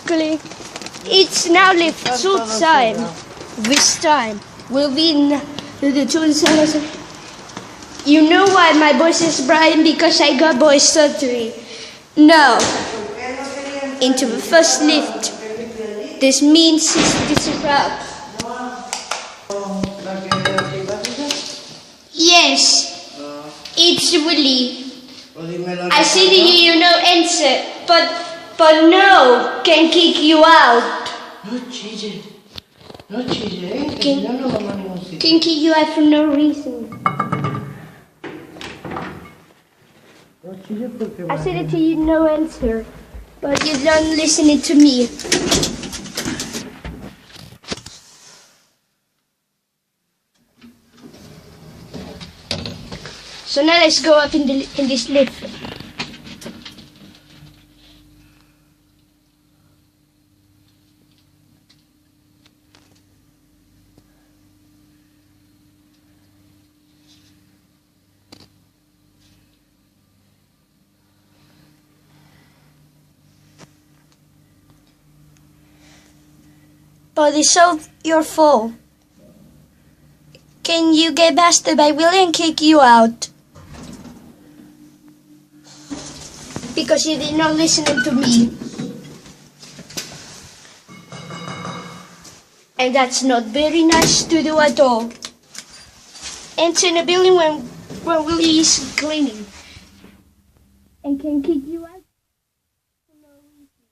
Click. It's now left full time. This time will be the two sellers. You know why my voice is Brian? Because I got voice surgery. Now, into the first lift. This means it's a wrap. Yes, it's Willie. I see that you know answer, but no can kick you out. No chille. No chille, que si no, no vamos a ningún sitio. Can kick you out for no reason. No chille porque I said it to you, no answer, but you're not listening to me. So now let's go up in this lift. But it's all your fault. Can you get busted by Willie and kick you out? Because you did not listen to me. And that's not very nice to do at all. Enter in a building when Willie is cleaning. And can kick you out for no reason.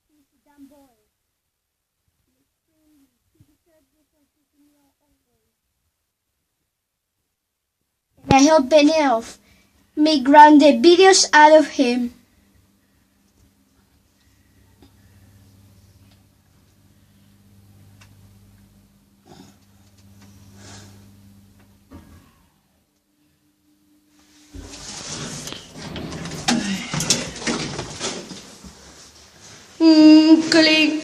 He's a dumb boy. And I help Ben Elf make grounded videos out of him. Click.